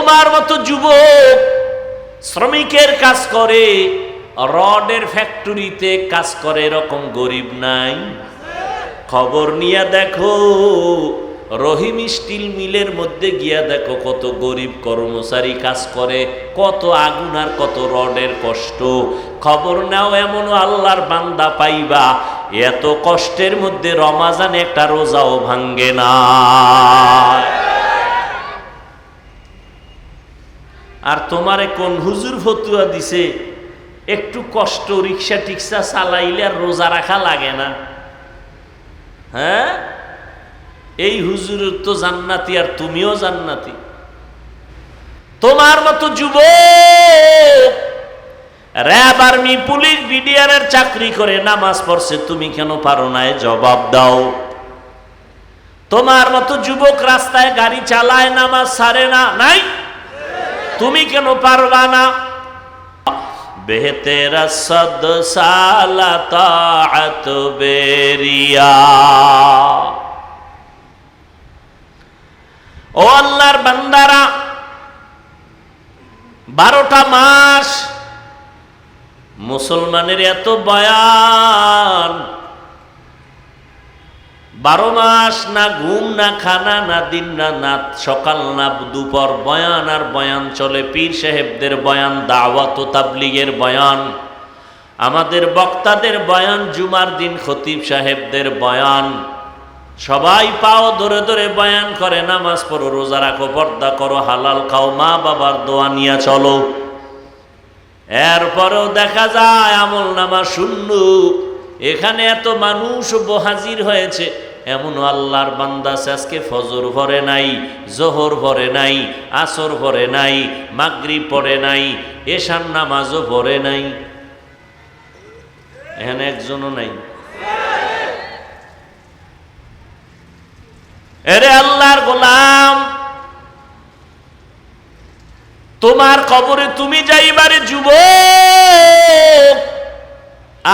তোমার মতো যুবক শ্রমিকের কাজ করে, রডের ফ্যাক্টরিতে কাজ করে, এরকম গরিব নাই? খবর নিয়ে দেখো, রহিম স্টিল মিলের মধ্যে গিয়া দেখো কত গরিব কর্মচারী কাজ করে, কত আগুন আর কত রডের কষ্ট। খবর নাও, এমন আল্লাহর বান্দা পাইবা এত কষ্টের মধ্যে রমাজানে একটা রোজাও ভাঙ্গে না। আর তোমারে কোন হুজুর ফতুয়া দিছে একটু কষ্ট রিক্সা টিক্সা চালাইলে আর রোজা রাখা লাগে না? হ্যাঁ, এই হুজুর তো জান্নাতি আর তুমিও জান্নাতি। তোমার মতো যুবক র‍্যাব, আর্মি, পুলিশ, বিডিআর এর চাকরি করে নামাজ পড়ছে, তুমি কেন পারো না? জবাব দাও। তোমার মতো যুবক রাস্তায় গাড়ি চালায়, নামাজ ছাড়ে না, নাই? তুমি কেন পারবা না? বেহতেরা সদ সালা তাআত বেরিয়া। ও আল্লাহর বান্দারা, 12টা মাস মুসলমানের এত বয়ান, 12 মাস না ঘুম না খানা না দিন না রাত, সকাল না দুপুর বয়ান আর বয়ান চলে। পীর সাহেবদের বয়ান, দাওয়াত ও তাবলীগের বয়ান, আমাদের বক্তাদের বয়ান, জুমার দিন খতিব সাহেবদের বয়ান, সবাই পাও ধরে ধরে বয়ান করে, নামাজ পড়ো, রোজা রাখো, পর্দা করো, হালাল খাও, মা বাবার দোয়া নিয়ে চলো। এরপরেও দেখা যায় আমল নামা শূন্য। এখানে এত মানুষ হাজির হয়েছে, এমন আল্লাহর বান্দা আজকে ফজর ভরে নাই, জোহর ভরে নাই, আসর ভরে নাই, মাগরিব পড়ে নাই, এশার নামাজও ভরে নাই। এখানে একজনও নাই। এরে আল্লাহর গোলাম, তোমার কবরে তুমি যাইবারে যুবক,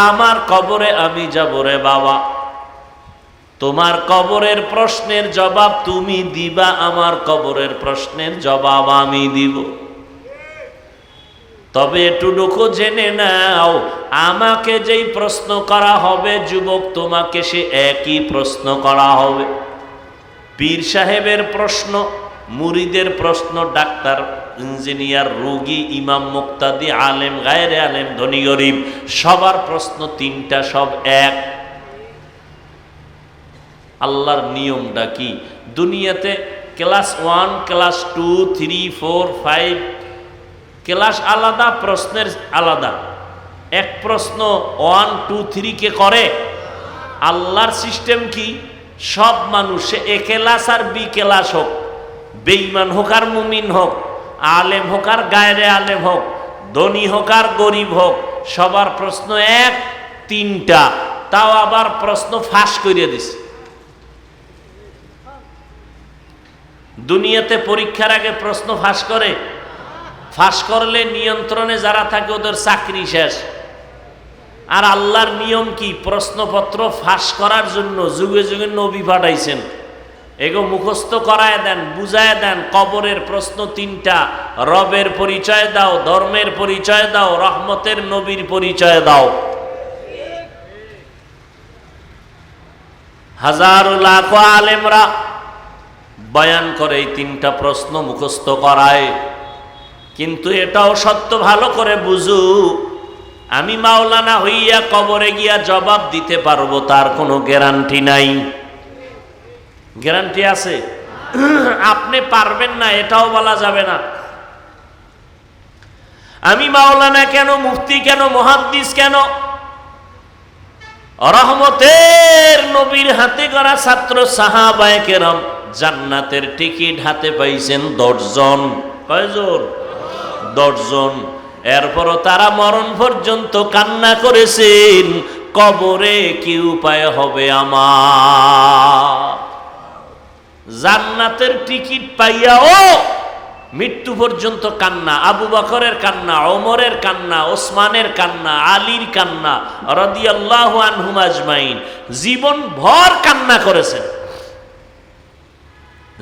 আমার কবরে আমি যাব রে বাবা। তোমার কবরের প্রশ্নের জবাব তুমি দিবা, আমার কবরের প্রশ্নের জবাব আমি দিব। তবে এটুকু জেনে নাও, আমাকে যেই প্রশ্ন করা হবে যুবক, তোমাকে সে একই প্রশ্ন করা হবে। পীর সাহেবের প্রশ্ন, মুরিদের প্রশ্ন, ডাক্তার, ইঞ্জিনিয়ার, রোগী, ইমাম, মুক্তাদি, আলেম, গায়রে আলেম, ধনী গরিব, সবার প্রশ্ন 3টা, সব এক। আল্লাহর নিয়মটা কি? দুনিয়াতে ক্লাস 1, ক্লাস 2, 3, 4, 5 ক্লাস আলাদা, প্রশ্নের আলাদা। এক প্রশ্ন 1, 2, 3 কে করে? আল্লাহর সিস্টেম কি? সব মানুষ, এ ক্লাস আর বি ক্লাস হোক, বেঈমান হোক আর মুমিন হোক, আলেম হোক আর গায়রে আলেম হোক, ধনী হোক আর গরিব হোক, সবার প্রশ্ন এক, 3টা। তাও আবার প্রশ্ন ফাঁস করিয়ে দিছে। দুনিয়াতে পরীক্ষার আগে প্রশ্ন ফাঁস করে? ফাঁস করলে নিয়ন্ত্রণে যারা থাকে ওদের চাকরি শেষ। আর আল্লাহর নিয়ম কি? প্রশ্নপত্র ফাঁস করার জন্য যুগে যুগে নবী পাঠাইছেন। এগো মুখস্থ করায় দেন, বুঝায় দেন। কবরের প্রশ্ন 3টা, রবের পরিচয় দাও, ধর্মের পরিচয় দাও, রহমতের নবীর পরিচয় দাও। হাজারো লাখো আলেমরা বয়ান করে এই 3টা প্রশ্ন মুখস্থ করায়। কিন্তু এটাও সত্য, ভালো করে বুঝু, আমি মাওলানা হইয়া কবরে গিয়া জবাব দিতে পারবো তার কোনো গ্যারান্টি নাই। গ্যারান্টি আছে? আপনি পারবেন না এটাও বলা যাবে না। আমি মাওলানা কেন, মুফতি কেন, মুহাদ্দিস কেন? রহমতের নবীর হাতে গড়া ছাত্র সাহাবায়ে কেরাম জান্নাতের টিকিট হাতে পাইছেন 10 জন। কয়জন? 10 জন। এরপরও তারা মরণ পর্যন্ত কান্না করেছেন, কবরে কি উপায় হবে আমার? জান্নাতের টিকিট পাইয়াও মৃত্যু পর্যন্ত কান্না। আবু বকরের কান্না, ওমরের কান্না, ওসমানের কান্না, আলীর কান্না রাদিয়াল্লাহু আনহুম আজমাইন, জীবন ভর কান্না করেছেন।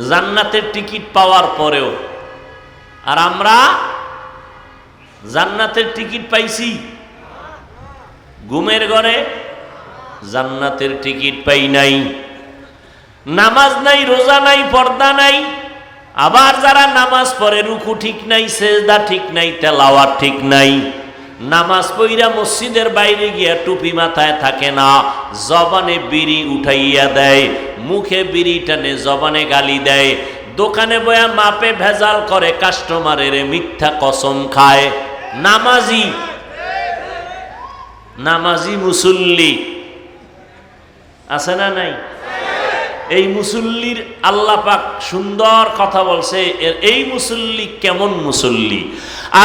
জান্নাতের টিকিট পাওয়ার পরেও আর আমরা জান্নাতের টিকিট পাইছি? ঘুমের ঘরে জান্নাতের টিকিট পাই নাই। নামাজ নাই, রোজা নাই, পর্দা নাই। আবার যারা নামাজ পড়ে রুকু ঠিক নাই, সেজদা ঠিক নাই, তেলাওয়াত ঠিক নাই। নামাজ পড়া মসজিদের বাইরে গিয়া টুপি মাথায় থাকে না, জবানে বিড়ি উঠাইয়া দেয়, মুখে বিড়ি টানে, জবানে গালি দেয়, দোকানে বয়া মাপে ভেজাল করে, কাস্টমারের মিথ্যা কসম খায়। নামাজি মুসল্লি আছে না নাই? এই মুসল্লির আল্লাহ পাক সুন্দর কথা বলছে। এই মুসল্লি কেমন মুসল্লি?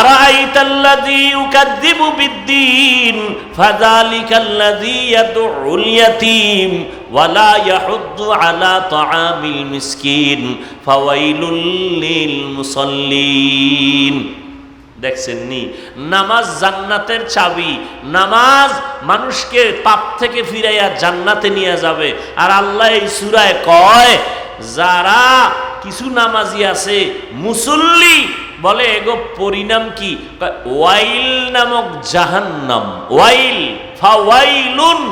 আরাইতাল্লাযী ইউকাযযিবু বিদ্দীন ফাযালিকাল্লাযী ইয়াদউল ইয়াতীম ওয়া লা ইয়াহুদ্দু আলা তাআমিল মিসকিন ফাওয়াইলুল লিল মুসাল্লিন। দেখছেন নি, নামাজ জান্নাতের চাবি। নামাজ মানুষকে পাপ থেকে ফিরাইয়া জান্নাতে নিয়ে যাবে। আর আল্লাহ এই সূরায় কয়, যারা কিছু নামাজি আছে মুসল্লি, বলে এগো পরিণাম কি? ওয়াইল নামক জাহান্নাম। ওয়াইল, ফাওয়াইলুন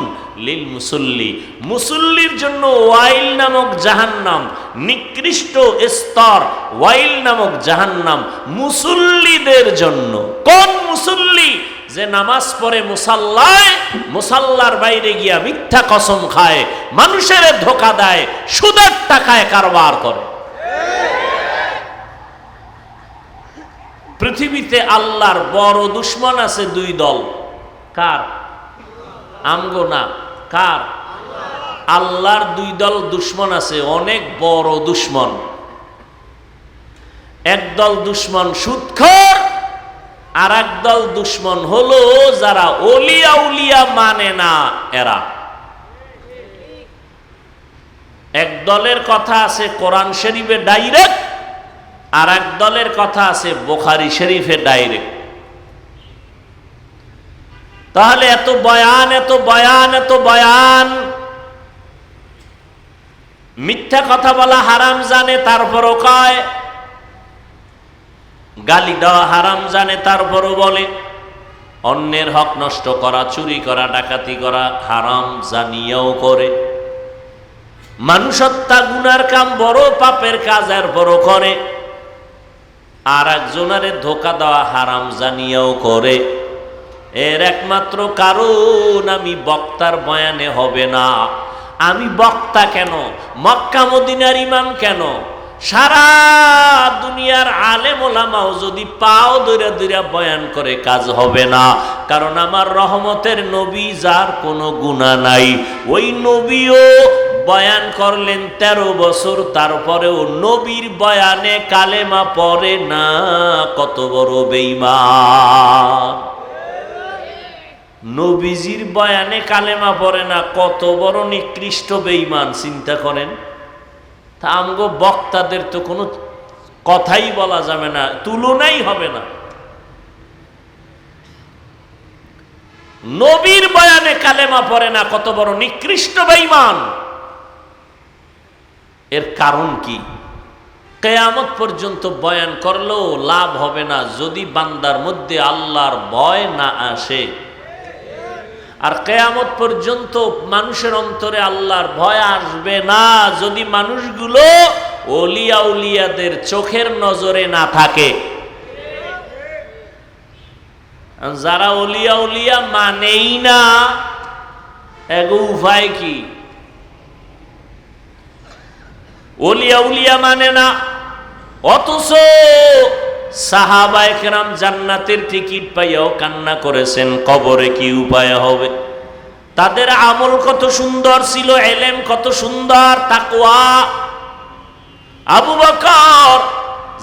লিল মুসল্লি, মুসল্লির জন্য ওয়াইল নামক জাহান্নাম, নিকৃষ্ট স্তর। ওয়াইল নামক জাহান্নাম মুসল্লিদের জন্য। কোন মুসল্লি? যে নামাজ পড়ে মুসাল্লায়, মুসাল্লার বাইরে গিয়া মিথ্যা কসম খায়, মানুষের ধোঁকা দেয়, সুদের টাকায় কারবার করে। পৃথিবীতে আল্লাহর বড় দুশ্মন আছে দুই দল। কার? আমগো না, কার? আল্লাহর দুই দল দুশ্মন আছে, অনেক বড় দুশ্মন। একদল দুশ্মন সুদখোর, আর একদল দুশ্মন হলো যারা ওলিয়া উলিয়া মানে না এরা। এক দলের কথা আছে কোরআন শরীফে ডাইরেক্ট, আর এক দলের কথা আছে বুখারী শরীফে ডাইরেক্ট। তাহলে এত বয়ান, এত বয়ান, এত বয়ান, মিথ্যা কথা বলা হারাম জানে তারপরও কয়, গালি দেওয়া হারাম জানে তারপরও বলে, অন্যের হক নষ্ট করা, চুরি করা, ডাকাতি করা হারাম জানিয়াও করে, মানুষ হত্যা গুনার কাম, বড় পাপের কাজ, এরপরও করে, আর একজনের ধোঁকা দেওয়া হারাম জানিয়াও করে। এর একমাত্র কারণ আমি বক্তার বয়ানে হবে না। আমি বক্তা কেন? মক্কা মদিনার ইমাম কেন? সারা দুনিয়ার আলেম ওলামাও যদি পাও দইরা দইরা বয়ান করে কাজ হবে না। কারণ আমার রহমতের নবী, যার কোনো গুনাহ নাই, ওই নবীও বয়ান করলেন 13 বছর, তারপরেও নবীর বয়ানে কালেমা পড়ে না। কত বড় বেঈমান! নবীজির বয়ানে কালেমা পড়ে না, কত বড় নিকৃষ্ট বেঈমান! চিন্তা করেন। তা আমগো বক্তাদের তো কোনো কথাই বলা যাবে না, তুলনাই হবে না। নবীর বয়ানে কালেমা পড়ে না, কত বড় নিকৃষ্ট বেঈমান! এর কারণ কি? কিয়ামত পর্যন্ত বয়ান করলেও লাভ হবে না যদি বান্দার মধ্যে আল্লাহর ভয় না আসে। আর কিয়ামত পর্যন্ত মানুষের অন্তরে আল্লাহর ভয় আসবে না যদি মানুষগুলো ওলিয়া উলিয়াদের চোখের নজরে না থাকে। যারা ওলিয়া উলিয়া মানেই না, এগো উপায় কি? ওলিয়া উলিয়া মানে না, অথচ সাহাবায়ে কেরাম জান্নাতের টিকিট পাইয়াও কান্না করেছেন, কবরে কি উপায় হবে। তাদের আমল কত সুন্দর ছিল, ইলম কত সুন্দর, তাকওয়া। আবু বকর,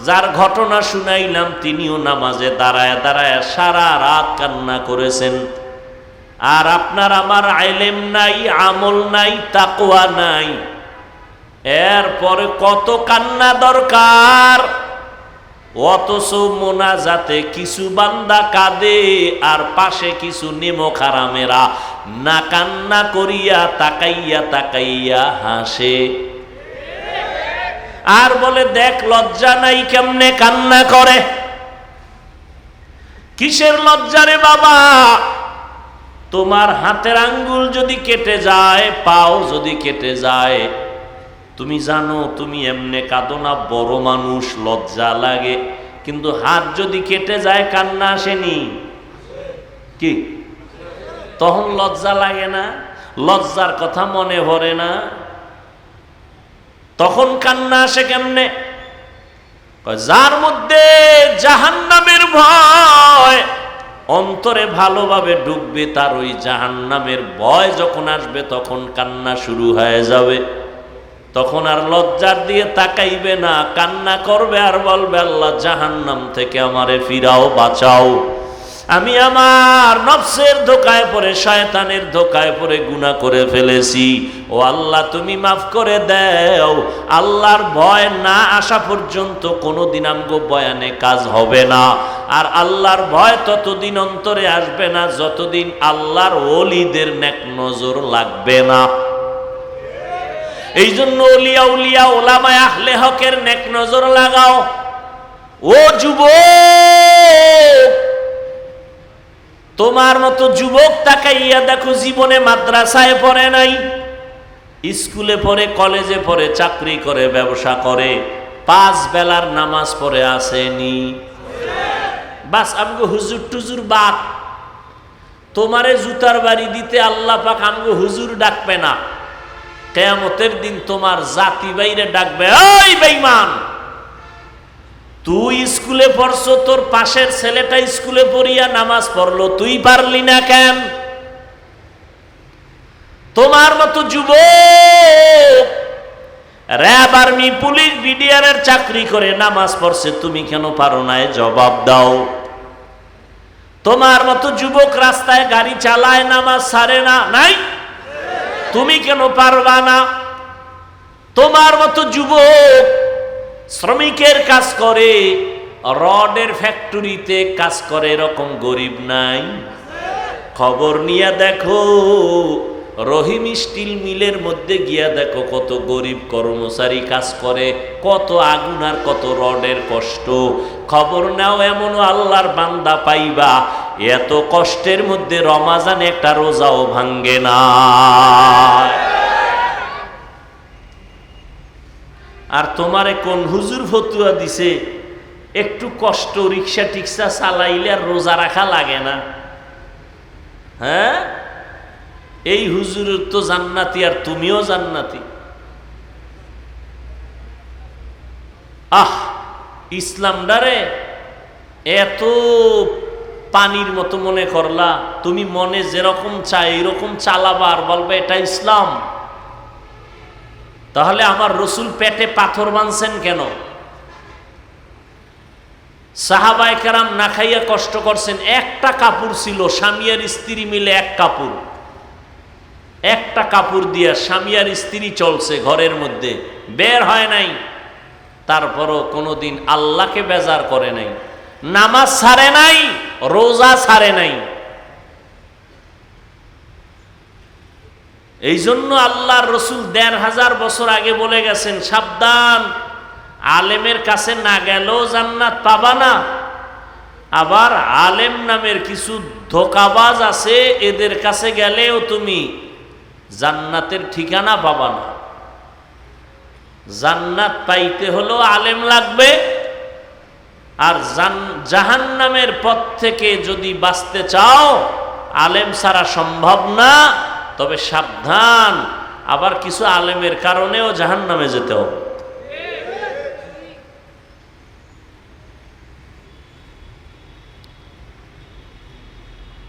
যার ঘটনা শুনাইলাম, তিনিও নামাজে দাঁড়ায় দাঁড়ায় সারা রাত কান্না করেছেন। আর আপনার আমার ইলম নাই, আমল নাই, তাকওয়া নাই, এরপরে কত কান্না দরকার। অথচ মোনাজাতে কিছু বান্দা কাঁদে, আর পাশে কিছু নেমক হারামেরা না কান্না করিয়া তাকাইয়া তাকাইয়া হাসে, আর বলে দেখ লজ্জা নাই কেমনে কান্না করে। কিসের লজ্জা রে বাবা? তোমার হাতের আঙ্গুল যদি কেটে যায়, পাও যদি কেটে যায়, তুমি জানো তুমি এমনে কাঁদো না, বড় মানুষ, লজ্জা লাগে। কিন্তু হাত যদি কেটে যায় কান্না আসেনি কি? তখন লজ্জা লাগে না? লজ্জার কথা মনে পড়ে না? তখন কান্না আসে কেমনে? যার মধ্যে জাহান্নামের ভয় অন্তরে ভালোভাবে ঢুকবে, তার ওই জাহান্নামের ভয় যখন আসবে তখন কান্না শুরু হয়ে যাবে। তখন আর লজ্জার দিয়ে তাকাইবে না, কান্না করবে আর বলবে, আল্লাহ জাহান্নাম থেকে আমারে ফিরাও, বাঁচাও। আমি আমার নফসের ধোকায় পড়ে, শয়তানের ধোকায় পড়ে গুনাহ করে ফেলেছি। ও আল্লাহ তুমি মাফ করে দাও। আল্লাহর ভয় না আসা পর্যন্ত কোনোদিন আমগো বয়ানে কাজ হবে না। আর আল্লাহর ভয় ততদিন অন্তরে আসবে না যতদিন আল্লাহর ওলিদের নেক নজর লাগবে না। এই জন্য ওলিয়া উলিয়া ওলামায়ে আহলে হকের নেক নজর লাগাও। ও যুবক, তোমার মতো যুবক তাকাইয়া দেখো, জীবনে মাদ্রাসায় পড়ে নাই, স্কুলে পড়ে, কলেজে পড়ে, চাকরি করে, ব্যবসা করে, 5 বেলার নামাজ পড়ে আসেনি। বাস আমগো হুজুর টুজুর বাদ। তোমারে জুতার বাড়ি দিতে আল্লাহ পাক আমগো হুজুর ডাকবে না। কিয়ামতের দিন তোমার জাতি বাইরে ডাকবে, ওই বেঈমান, তুই স্কুলে পড়ছো, তোর পাশের ছেলেটা স্কুলে পড়িয়া নামাজ পড়লো, তুই পারলি না কেন? তোমার মতো যুবক র‍্যাব, আর্মি, পুলিশ, বিডিআর এর চাকরি করে নামাজ পড়ছে, তুমি কেন পারো না? জবাব দাও। তোমার মতো যুবক রাস্তায় গাড়ি চালায়, নামাজ ছাড়ে না, নাই? তুমি কেন পারবা না? তোমার মতো যুবক শ্রমিকের কাজ করে, রডের ফ্যাক্টরিতে কাজ করে, এরকম গরিব নাই? খবর নিয়ে দেখো, রহিম স্টিল মিলের মধ্যে গিয়া দেখো কত গরিব কর্মচারী কাজ করে, কত আগুন আর কত রডের কষ্ট। খবর নাও, এমনও আল্লাহর বান্দা পাইবা এত কষ্টের মধ্যে রমাজানে একটা রোজাও ভাঙ্গে না। আর তোমারে কোন হুজুর ফতুয়া দিছে একটু কষ্ট রিক্সা টিক্সা চালাইলে আর রোজা রাখা লাগে না? হ্যাঁ, এই হুজুরের তো জান্নাতি আর তুমিও জান্নাতি। ইসলামটারে এত পানির মতো মনে করলা, তুমি মনে যেরকম চাই এরকম চালাবা আর বলবে এটা ইসলাম। তাহলে আমার রসুল পেটে পাথর বাঁধছেন কেন? সাহাবায়ে কেরাম না খাইয়া কষ্ট করছেন, একটা কাপড় ছিল, স্বামী আর স্ত্রী মিলে এক কাপড়, একটা কাপড় দিয়া স্বামী আর স্ত্রী চলছে ঘরের মধ্যে, বের হয় নাই। তারপরও কোনোদিন আল্লাহকে বেজার করে নাই, নামাজ ছাড়ে নাই, রোজা ছাড়ে নাই। এই জন্য আল্লাহর রসুল ১৫০০ বছর আগে বলে গেছেন, সাবধান, আলেমের কাছে না গেলেও জান্নাত পাবা না। আবার আলেম নামের কিছু ধোঁকাবাজ আছে, এদের কাছে গেলেও তুমি জান্নাতের ঠিকানা পাবা না। জান্নাত পাইতে হলেও আলেম লাগবে, আর জাহান্নামের পথ থেকে যদি বাঁচতে চাও আলেম ছাড়া সম্ভব না। তবে সাবধান, আবার কিছু আলেমের কারণেও জাহান্নামে যেতে হবে।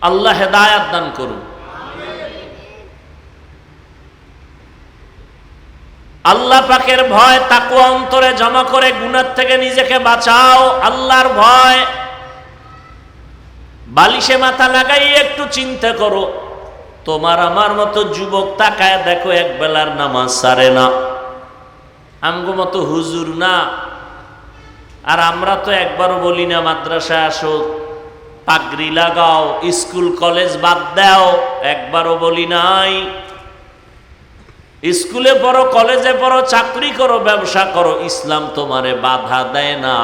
আল্লাহ হেদায়াত দান করুন। আল্লাহ পাকের ভয় তাকওয়া অন্তরে জমা করে গুনাহ থেকে নিজেকে বাঁচাও। আল্লাহর ভয় বালিশে মাথা লাগাই একটু চিন্তা করো। তোমার আমার মতো যুবক তাকায় দেখো, এক বেলার নামাজ ছাড়ে না, আমগো মতো হুজুর না। আর আমরা তো একবারও বলি না মাদ্রাসায় আসো, পাগড়ি লাগাও, স্কুল কলেজ বাদ দাও, একবারও বলি নাই। স্কুলে পড়ো, কলেজে পড়ো, চাকরি করো, ব্যবসা করো, ইসলাম তোমারে বাধা দেয় না।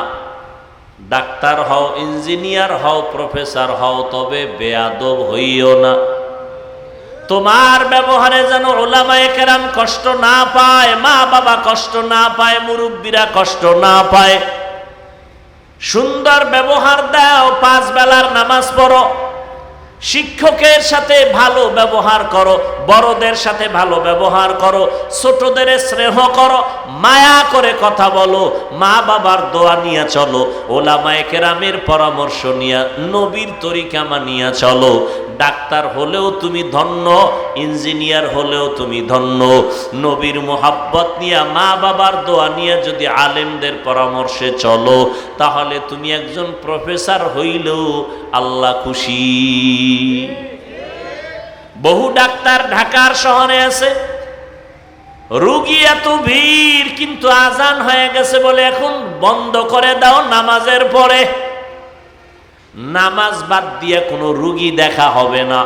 ডাক্তার হও, ইঞ্জিনিয়ার হও, প্রফেসর হও, তবে বেয়াদব হইও না। তোমার ব্যবহারে যেন উলামায়ে কেরাম কষ্ট না পায়, মা বাবা কষ্ট না পায়, মুরব্বীরা কষ্ট না পায়। সুন্দর ব্যবহার দাও, 5 বেলার নামাজ পড়ো, শিক্ষকের সাথে ভালো ব্যবহার করো, বড়দের সাথে ভালো ব্যবহার করো, ছোটদের স্নেহ করো, মায়া করে কথা বলো, মা বাবার দোয়া নিয়ে চলো, ওলামায়ে কেরামের পরামর্শ নিয়ে, নবীর তরিকা মানিয়া চলো। ডাক্তার হলেও তুমি ধন্য, ইঞ্জিনিয়ার হলেও তুমি ধন্য। নবীর মোহাব্বত নিয়ে, মা বাবার দোয়া নিয়ে যদি আলেমদের পরামর্শে চলো, তাহলে তুমি একজন প্রফেসর হইলেও আল্লাহ খুশি। বহু ডাক্তার ঢাকার শহরে আছে, রোগী এত ভিড়, কিন্তু আজান হয়ে গেছে বলে এখন বন্ধ করে দাও নামাজের পরে। নামাজ বাদ দিয়ে কোনো রোগী দেখা হবে না।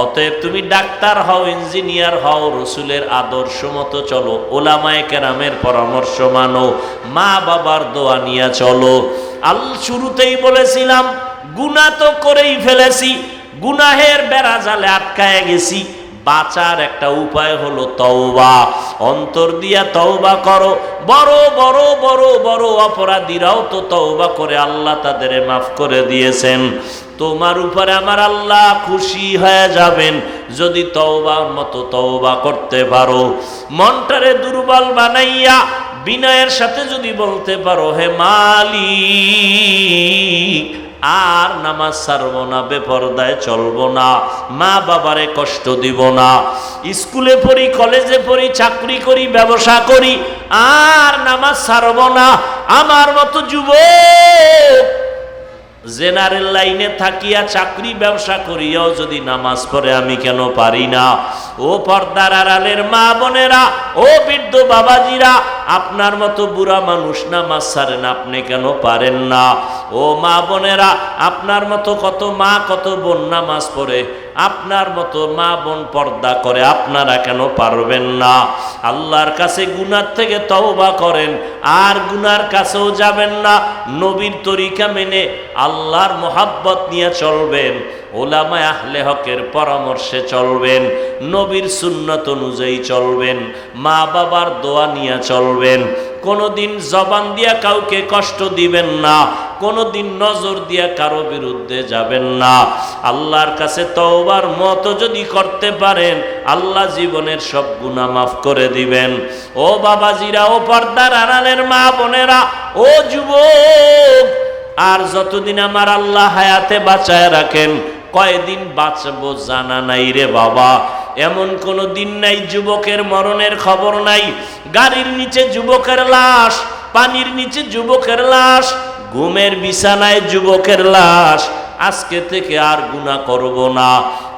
অতএব তুমি ডাক্তার হও, ইঞ্জিনিয়ার হও, রসুলের আদর্শ মতো চলো, ওলামায়ে কেরামের পরামর্শ মানো, মা বাবার দোয়া নিয়ে চলো। শুরুতেই বলেছিলাম, গুনাহ তো করেই ফেলেছি, গুনাহের বেড়া জালে আটকায় গেছি। বাঁচার একটা উপায় হলো তওবা। অন্তর দিয়া তওবা করো। বড় বড় বড় বড় অপরাধীরাও তো তওবা করে আল্লাহ তাদের মাফ করে দিয়েছেন। তোমার উপরে আমার আল্লাহ খুশি হয়ে যাবেন যদি তওবার মতো তওবা করতে পারো। মনটারে দুর্বল বানাইয়া বিনয়ের সাথে যদি বলতে পারো, হে মালিক, আর নামাজ ছাড়বো না, বেপরদায় চলবো না, মা বাবারে কষ্ট দিব না, স্কুলে পড়ি, কলেজে পড়ি, চাকরি করি, ব্যবসা করি, আর নামাজ ছাড়বো না। আমার মতো যুবক জেনারেল লাইনে থাকিয়া চাকরি ব্যবসা করিয়াও যদি নামাজ পড়ে, আমি কেন পারি না? ও পর্দার আড়ালের মা বোনেরা, ও বৃদ্ধ বাবাজিরা, আপনার মতো বুড়া মানুষ নামাজ ছাড়েন, আপনি কেন পারেন না? ও মা বোনেরা, আপনার মতো কত মা কত বোন নামাজ পড়ে, আপনার মতো মা বোন পর্দা করে, আপনারা কেন পারবেন না? আল্লাহর কাছে গুনার থেকে তওবা করেন, আর গুনার কাছেও যাবেন না। নবীর তরিকা মেনে আল্লাহর মোহাব্বত নিয়ে চলবেন, ওলামায়ে আহলে হকের পরামর্শে চলবেন, নবীর সুন্নত অনুযায়ী চলবেন, মা বাবার দোয়া নিয়ে চলবেন। কোনোদিন জবান দিয়া কাউকে কষ্ট দিবেন না, কোনোদিন নজর দিয়া কারো বিরুদ্ধে যাবেন না। আল্লাহর কাছে তওবার মতো যদি করতে পারেন, আল্লাহ জীবনের সব গুনাহ মাফ করে দিবেন। ও বাবাজিরা, ও পর্দার আড়ালের মা বোনেরা, ও যুবক, আর যতদিন আমার আল্লাহ হায়াতে বাঁচায় রাখেন, কয়দিন বাঁচবো জানা নাই রে বাবা। এমন কোনো দিন নাই যুবকের মরণের খবর নাই। গাড়ির নিচে যুবকের লাশ, পানির নিচে যুবকের লাশ, ঘুমের বিছানায় যুবকের লাশ। আজকে থেকে আর গুনাহ করব না।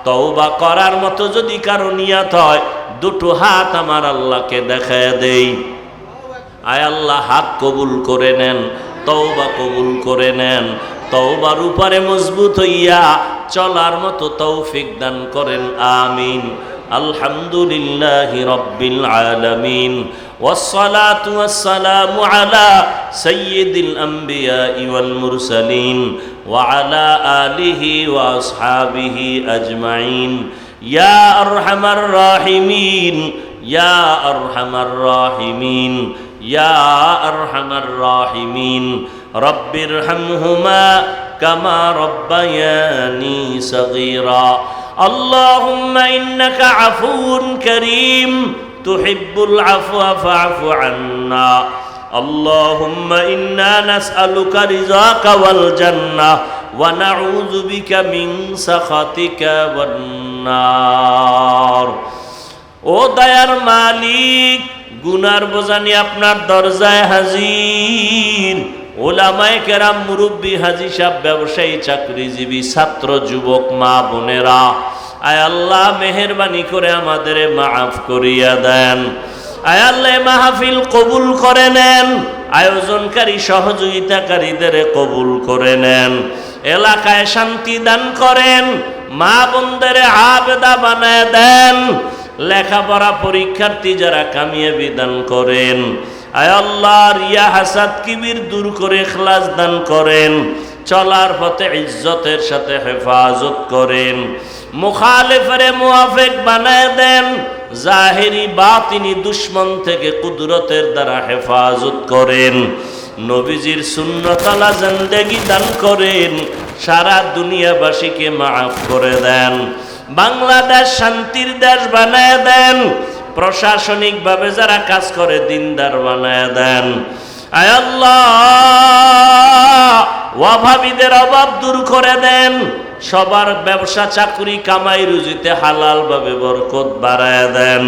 তওবা করার মতো যদি কারো নিয়ত হয়, দুটো হাত আমার আল্লাহকে দেখায় দেই। আয় আল্লাহ, হাত কবুল করে নেন, তওবা কবুল করে নেন। তওবার উপরে মজবুত হইয়া চলার মতো তৌফিক দান করেন, আমিন। আলহামদুলিল্লাহি রাব্বিল আলামিন, ওয়াসসালাতু ওয়াসসালামু আলা সাইয়্যিদিল আমবিয়াই ওয়াল মুরসালিন ওয়া আলা আলিহি ওয়া আসহাবিহি আজমাইন। ইয়া আরহামার রাহিমিন, ইয়া আরহামার রাহিমিন, ইয়া আরহামার রাহিমিন। রব্বিরহামহুমা কামা রব্বায়ানি সগীরা। আল্লাহুম্মা ইন্নাকা আফুউন কারীম তুহিব্বুল আফওয়া ফা'ফু আন্না। আল্লাহুম্মা ইন্না নাসআলুকা রিযাকা ওয়াল জান্নাহ ওয়া নাউযু বিকা মিন সাখাতিকা ওয়ান নার। ও দয়ার মালিক, গুনার বোঝা নিয়ে আপনার দরজায় হাজির। ওলামায়ে কেরাম, মুরব্বী, হাজী সাহেব, ব্যবসায়ী, চাকরিজীবী, ছাত্র, যুবক, মা বোনেরা, আয় আল্লাহ মেহেরবানি করে আমাদের মাফ করিয়া দেন। আয় আল্লাহ মাহফিল কবুল করে নেন, আয়োজনকারী সহযোগিতাকারীদের কবুল করে নেন, এলাকায় শান্তি দান করেন, মা বোনদের আবেদা বানায় দেন, লেখাপড়া পরীক্ষার্থী যারা কামিয়াবি দান করেন। আয় আল্লাহ রিয়া হাসাদ কিবির দূর করে ইখলাস দান করেন, চলার পথে ইজ্জতের সাথে হেফাজত করেন, মুখালিফরে মুআফিক বানায় দেন, জাহেরি বাতিনি দুশমন থেকে কুদরতের দ্বারা হেফাজত করেন, নবীজির সুন্নতালা জিন্দেগি দান করেন, সারা দুনিয়াবাসীকে মাফ করে দেন, বাংলাদেশ শান্তির দেশ বানায় দেন, প্রশাসনিকভাবে যারা কাজ করে দিনদার বানায় দেন। আয় আল্লাহ অভাবীদের অভাব দূর করে দেন, সবার ব্যবসা চাকরি কামাই রুজিতে হালাল ভাবে বরকত বাড়ায় দেন,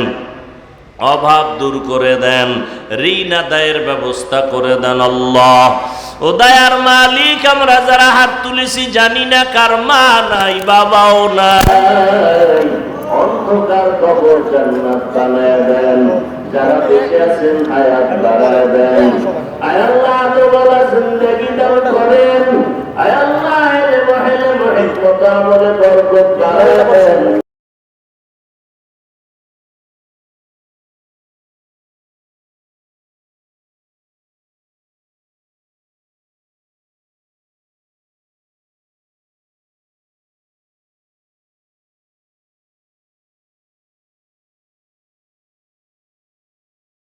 অভাব দূর করে দেন, ঋণ আদায়ের ব্যবস্থা করে দেন। আল্লাহ ও দয়ার মালিক, আমরা যারা হাত তুলেছি জানি না কার মা নাই বাবাও নাই, অন্ধকার কবর জান্নাত বানায় দেন, যারা বেঁচে আছেন হায়াত বাড়ায় দেন। আয় আল্লাহ তো বলা